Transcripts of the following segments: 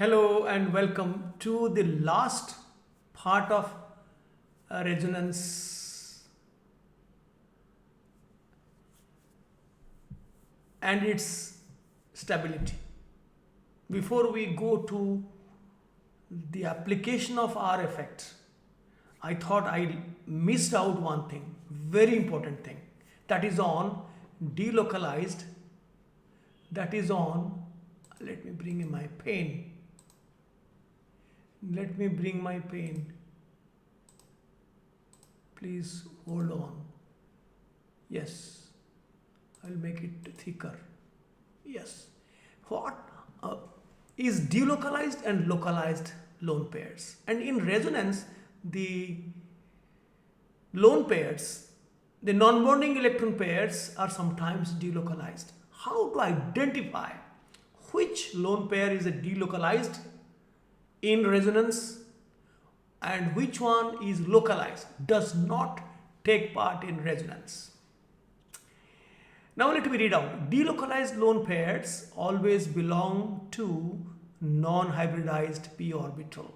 Hello and welcome to the last part of resonance and its stability. Before we go to the application of R effect, I thought I missed out one thing, very important thing, that is on delocalized, that is on, let me bring in my pen. Let me bring my pen. Please hold on. Yes, I'll make it thicker. Yes. What is delocalized and localized lone pairs? And in resonance, the lone pairs, the non-bonding electron pairs are sometimes delocalized. How to identify which lone pair is a delocalized in resonance and which one is localized, does not take part in resonance? Now let me read out. Delocalized lone pairs always belong to non-hybridized p orbital,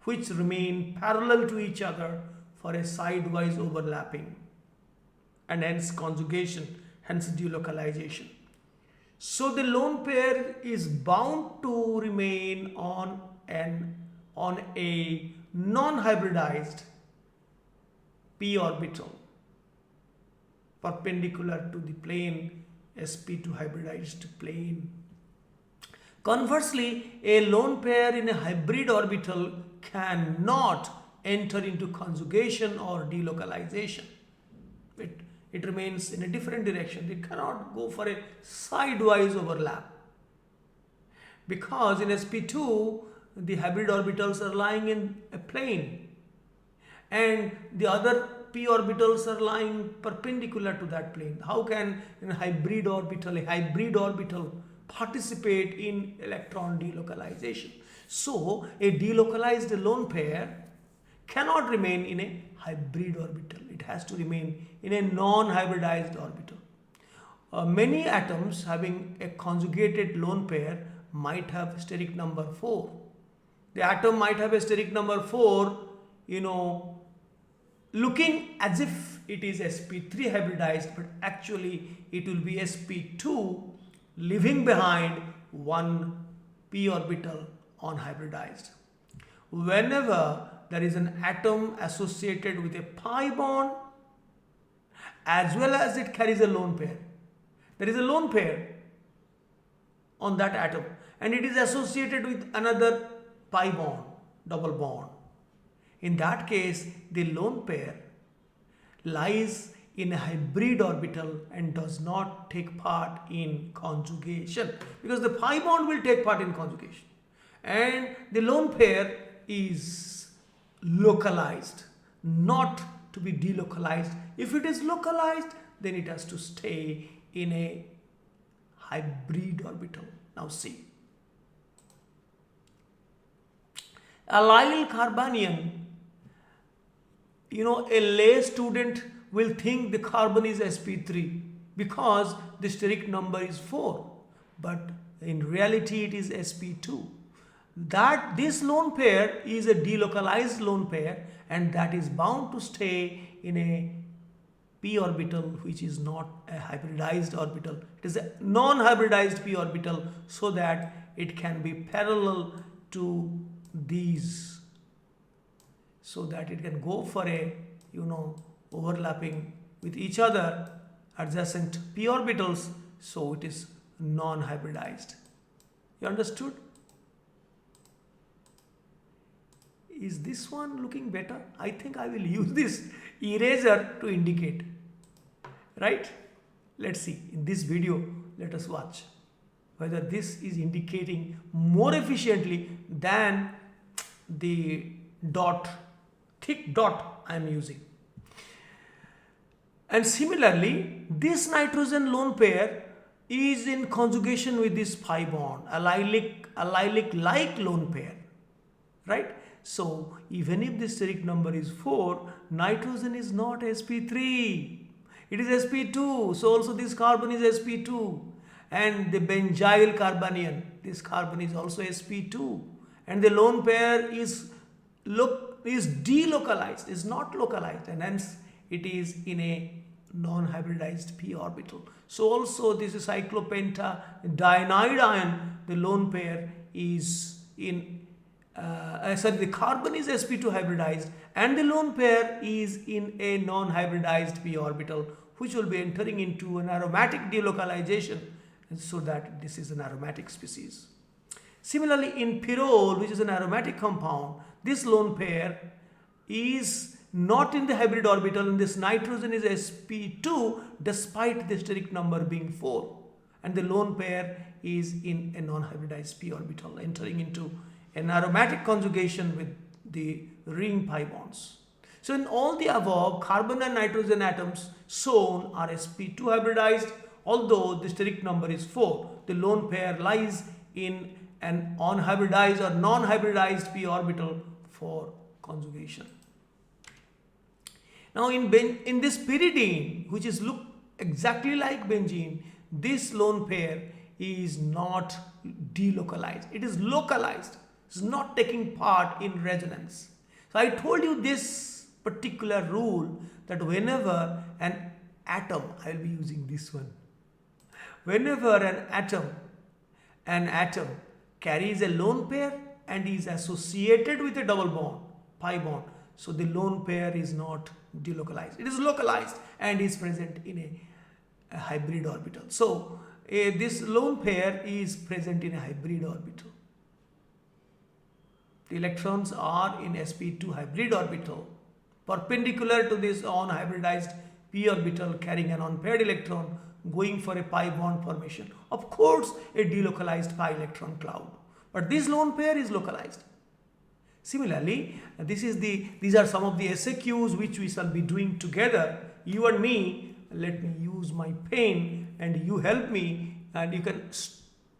which remain parallel to each other for a sidewise overlapping and hence conjugation, hence delocalization. So the lone pair is bound to remain on a non-hybridized p orbital perpendicular to the plane sp2 hybridized plane. Conversely, a lone pair in a hybrid orbital cannot enter into conjugation or delocalization. It remains in a different direction. It cannot go for a sidewise overlap because in sp2 the hybrid orbitals are lying in a plane and the other p orbitals are lying perpendicular to that plane. How can a hybrid orbital participate in electron delocalization? So a delocalized lone pair cannot remain in a hybrid orbital. It has to remain in a non-hybridized orbital. Many atoms having a conjugated lone pair might have steric number 4. The atom might have a steric number 4, looking as if it is sp3 hybridized, but actually it will be sp2 leaving behind one p orbital on hybridized. Whenever there is an atom associated with a pi bond as well as it carries a lone pair, there is a lone pair on that atom and it is associated with another pi bond, double bond. In that case, the lone pair lies in a hybrid orbital and does not take part in conjugation because the pi bond will take part in conjugation and the lone pair is localized, not to be delocalized. If it is localized, then it has to stay in a hybrid orbital. Now see. Allyl carbanion, a lay student will think the carbon is sp3 because the steric number is 4, but in reality it is sp2. That this lone pair is a delocalized lone pair and that is bound to stay in a p orbital which is not a hybridized orbital. It is a non-hybridized p orbital so that it can be parallel to these, so that it can go for a overlapping with each other adjacent p orbitals, so it is non-hybridized. You understood? Is this one looking better? I think I will use this eraser to indicate, right? Let's see in this video. Let us watch whether this is indicating more efficiently than the thick dot I am using. And similarly, this nitrogen lone pair is in conjugation with this pi bond, allylic like lone pair, right? So even if the steric number is 4, nitrogen is not sp3, it is sp2. So also this carbon is sp2. and the benzyl carbanion, this carbon is also sp2, and the lone pair is delocalized, is not localized, and hence it is in a non-hybridized p orbital. So also this is cyclopentadienide ion, the lone pair is in the carbon is sp2 hybridized and the lone pair is in a non-hybridized p orbital, which will be entering into an aromatic delocalization, so that this is an aromatic species. Similarly, in pyrrole, which is an aromatic compound, this lone pair is not in the hybrid orbital, and this nitrogen is sp2 despite the steric number being 4, and the lone pair is in a non-hybridized p orbital, entering into an aromatic conjugation with the ring pi bonds. So in all the above, carbon and nitrogen atoms shown are sp2 hybridized, although the steric number is 4. The lone pair lies in an unhybridized or non-hybridized p orbital for conjugation. Now in this pyridine, which is look exactly like benzene, this lone pair is not delocalized. It is localized. It's not taking part in resonance. So I told you this particular rule, that whenever an atom, I will be using this one, whenever an atom carries a lone pair and is associated with a double bond, pi bond, so the lone pair is not delocalized. It is localized and is present in a hybrid orbital. So this lone pair is present in a hybrid orbital. The electrons are in sp2 hybrid orbital, perpendicular to this unhybridized p orbital, carrying an unpaired electron, going for a pi bond formation. Of course, a delocalized pi electron cloud, but this lone pair is localized. Similarly, these are some of the SAQs which we shall be doing together, you and me. Let me use my pen and you help me, and you can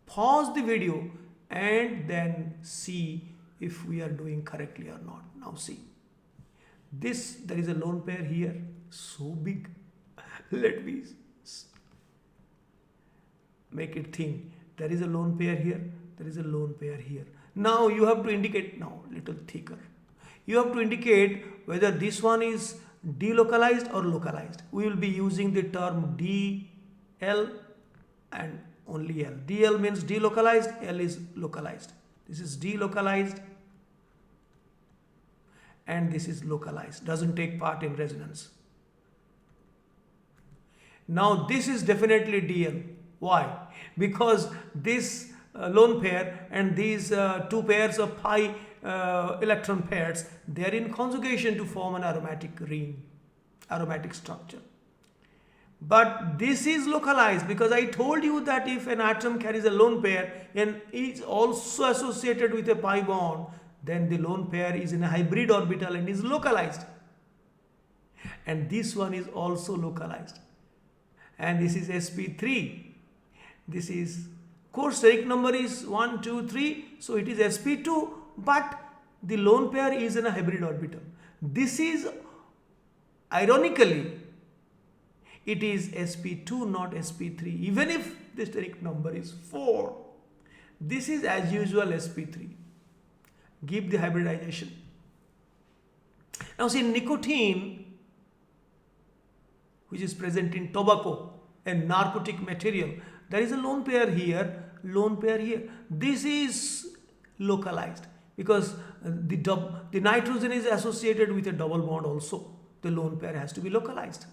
pause the video and then see if we are doing correctly or not. Now see, there is a lone pair here, so big. Let me make it thin. There is a lone pair here, there is a lone pair here. Now you have to indicate, now little thicker. You have to indicate whether this one is delocalized or localized. We will be using the term DL and only L. DL means delocalized, L is localized. This is delocalized and this is localized, doesn't take part in resonance. Now this is definitely DL. Why? Because this lone pair and these two pairs of pi electron pairs, they are in conjugation to form an aromatic ring, aromatic structure. But this is localized because I told you that if an atom carries a lone pair and is also associated with a pi bond, then the lone pair is in a hybrid orbital and is localized. And this one is also localized. And this is sp3. This is, of course, steric number is 1, 2, 3. So it is sp2, but the lone pair is in a hybrid orbital. This is, ironically, it is sp2, not sp3, even if the steric number is 4. This is as usual sp3. Give the hybridization. Now see, nicotine, which is present in tobacco, a narcotic material, there is a lone pair here, lone pair here. This is localized because the nitrogen is associated with a double bond also. The lone pair has to be localized.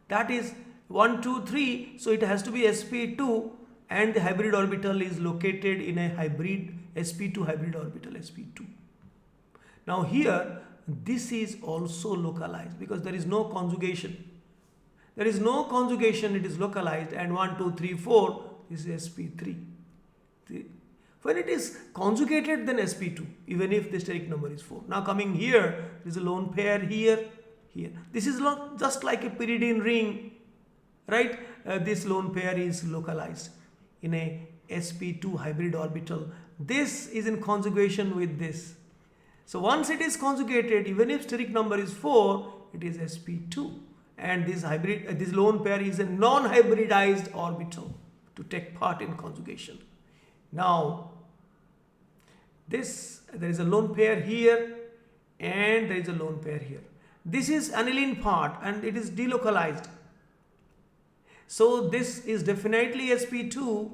That is 1, 2, 3. So it has to be sp2, and the hybrid orbital is located in a hybrid sp2 hybrid orbital, sp2. Now here, this is also localized because there is no conjugation. There is no conjugation, it is localized, and 1, 2, 3, 4 is sp3. When it is conjugated, then sp2, even if the steric number is 4. Now coming here, there is a lone pair here, here. This is just like a pyridine ring, right? This lone pair is localized in a sp2 hybrid orbital. This is in conjugation with this. So once it is conjugated, even if steric number is 4, it is sp2. And this lone pair is a non-hybridized orbital. to take part in conjugation. Now, there is a lone pair here and there is a lone pair here. This is aniline part and it is delocalized. So this is definitely sp2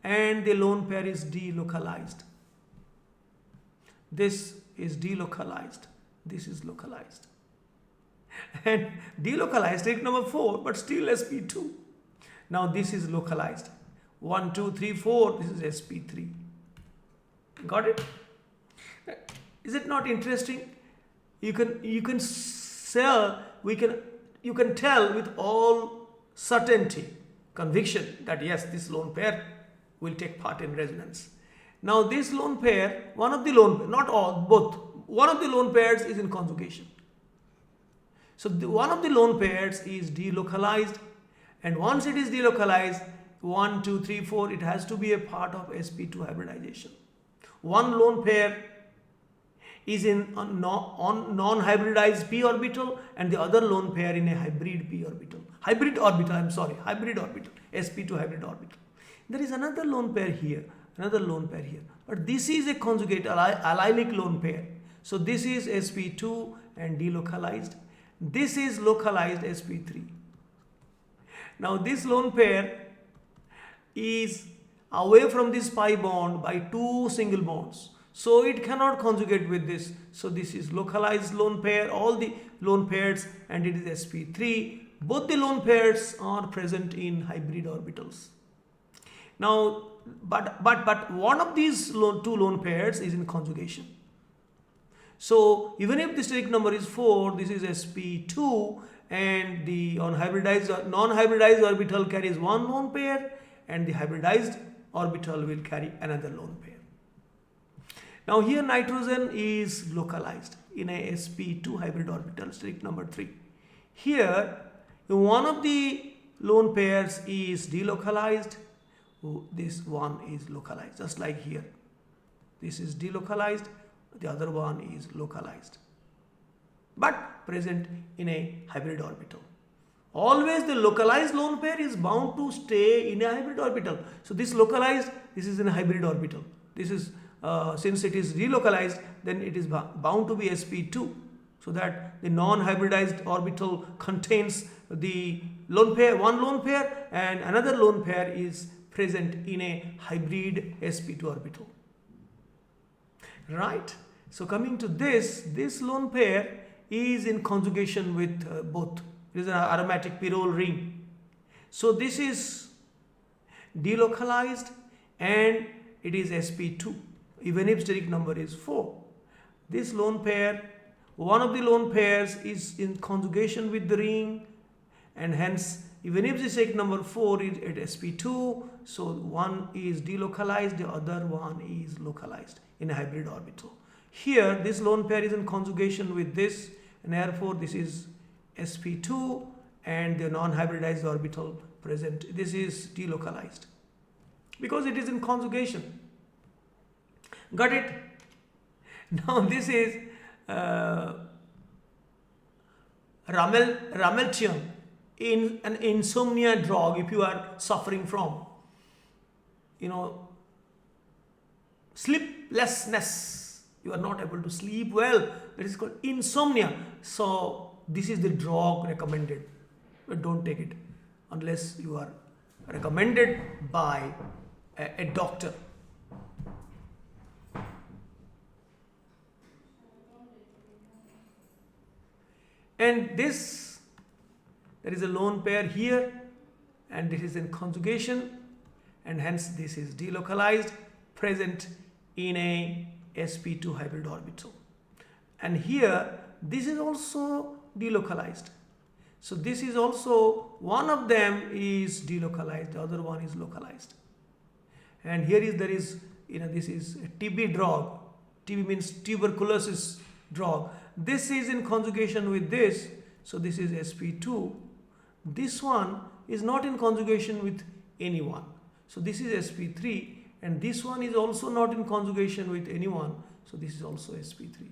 and the lone pair is delocalized. This is delocalized. This is localized. And delocalized, take number 4, but still sp2. Now this is localized. 1, 2, 3, 4. This is sp3. Got it? Is it not interesting? You can tell with all certainty, conviction that yes, this lone pair will take part in resonance. Now this lone pair, one of the lone, not all, both, one of the lone pairs is in conjugation. So one of the lone pairs is delocalized, and once it is delocalized, 1, 2, 3, 4, it has to be a part of sp2 hybridization. One lone pair is in a non-hybridized p orbital and the other lone pair in a hybrid p orbital. Hybrid orbital, sp2 hybrid orbital. There is another lone pair here, but this is a conjugate allylic lone pair. So this is sp2 and delocalized. This is localized sp3. Now this lone pair is away from this pi bond by 2 single bonds. So it cannot conjugate with this. So this is localized lone pair, all the lone pairs, and it is sp3. Both the lone pairs are present in hybrid orbitals. Now, but one of these two lone pairs is in conjugation. So even if the steric number is 4, this is sp2, and the non-hybridized orbital carries one lone pair, and the hybridized orbital will carry another lone pair. Now here nitrogen is localized in a sp2 hybrid orbital, steric number 3. Here one of the lone pairs is delocalized, this one is localized, just like here. This is delocalized, the other one is localized, but present in a hybrid orbital. Always the localized lone pair is bound to stay in a hybrid orbital. So this localized, this is in a hybrid orbital. This is since it is relocalized, then it is bound to be sp2, so that the non-hybridized orbital contains the lone pair, one lone pair, and another lone pair is present in a hybrid sp2 orbital. Right? So coming to this lone pair is in conjugation with both. It is an aromatic pyrrole ring. So this is delocalized and it is sp2, even if steric number is 4. This lone pair, one of the lone pairs is in conjugation with the ring, and hence even if the steric number 4 is at sp2, so one is delocalized, the other one is localized in a hybrid orbital. Here this lone pair is in conjugation with this, and therefore this is sp2 and the non-hybridized orbital present. This is delocalized because it is in conjugation. Got it? Now this is Rameltium, in an insomnia drug. If you are suffering from, sleeplessness, you are not able to sleep well, that is called insomnia. So this is the drug recommended, but don't take it unless you are recommended by a doctor. And this, there is a lone pair here, and this is in conjugation, and hence this is delocalized, present in a sp2 hybrid orbital. And here this is also delocalized. So this is also, one of them is delocalized, the other one is localized. And here there is this is a TB drug. TB means tuberculosis drug. This is in conjugation with this, so this is sp2. This one is not in conjugation with anyone, so this is sp3, and this one is also not in conjugation with anyone, so this is also sp3.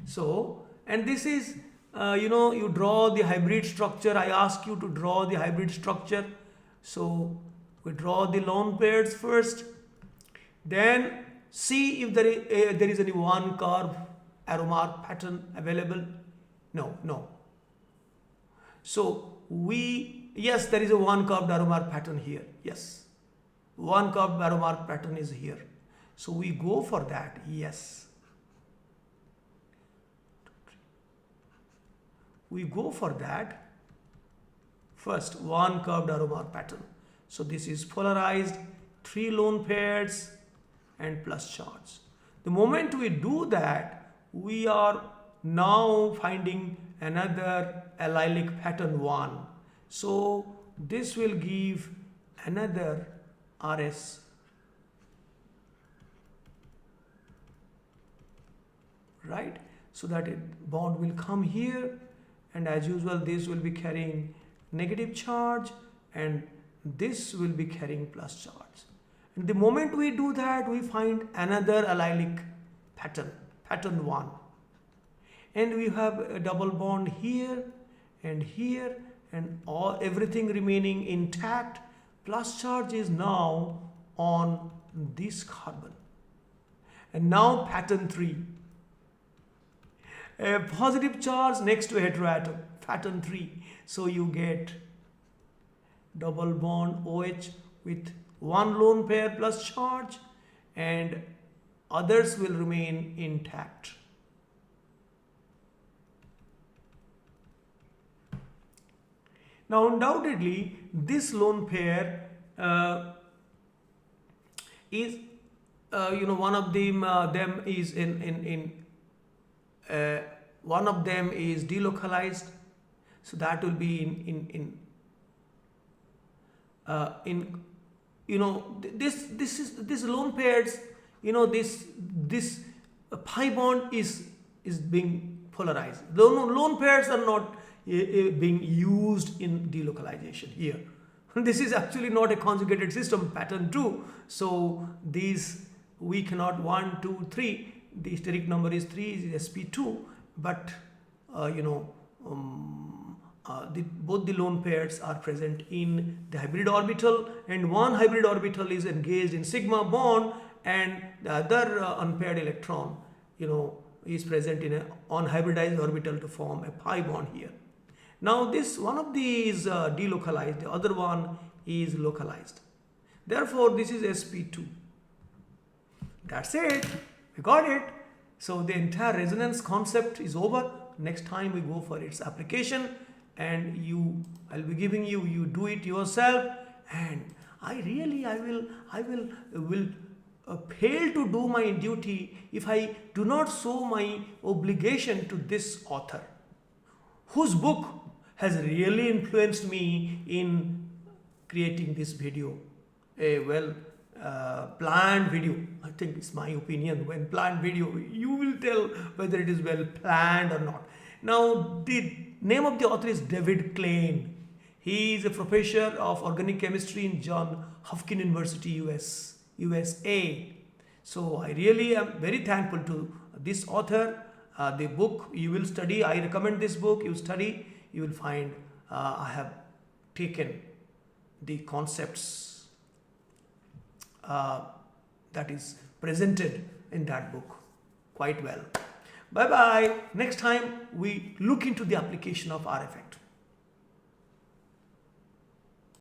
So, and this is you draw the hybrid structure. I ask you to draw the hybrid structure. So We draw the lone pairs first, then see if there is any one curve arrow mark pattern available. No, no. So yes, there is a one curved arrow mark pattern here. Yes, one curved arrow mark pattern is here. So we go for that. Yes, we go for that. First, one curved arrow mark pattern. So this is polarized, 3 lone pairs and plus charge. The moment we do that, we are now finding another allylic pattern 1. So this will give another RS. Right? So that bond will come here, and as usual this will be carrying negative charge and this will be carrying plus charge. And the moment we do that, we find another allylic pattern, pattern 1. And we have a double bond here and everything remaining intact. Plus charge is now on this carbon. And now pattern 3. A positive charge next to a heteroatom, pattern 3. So you get double bond OH with 1 lone pair plus charge, and others will remain intact. Now undoubtedly this lone pair is one of them is one of them is delocalized, so that will be this lone pairs, this pi bond is being polarized. The lone pairs are not being used in delocalization here. This is actually not a conjugated system, pattern 2. So these we cannot 1, 2, 3. The steric number is 3, is sp2, but both the lone pairs are present in the hybrid orbital, and one hybrid orbital is engaged in sigma bond, and the other unpaired electron is present in a unhybridized orbital to form a pi bond here. Now this one of these is delocalized, the other one is localized. Therefore this is sp2. That's it. We got it. So the entire resonance concept is over. Next time we go for its application, and I'll be giving you do it yourself, and I will fail to do my duty if I do not show my obligation to this author, whose book has really influenced me in creating this video. A planned video. I think it's my opinion. When planned video, you will tell whether it is well planned or not. Now the name of the author is David Klein. He is a professor of organic chemistry in Johns Hopkins University, USA. So I really am very thankful to this author. The book you will study, I recommend this book. You study, you will find I have taken the concepts that is presented in that book quite well. Bye bye. Next time we look into the application of R effect.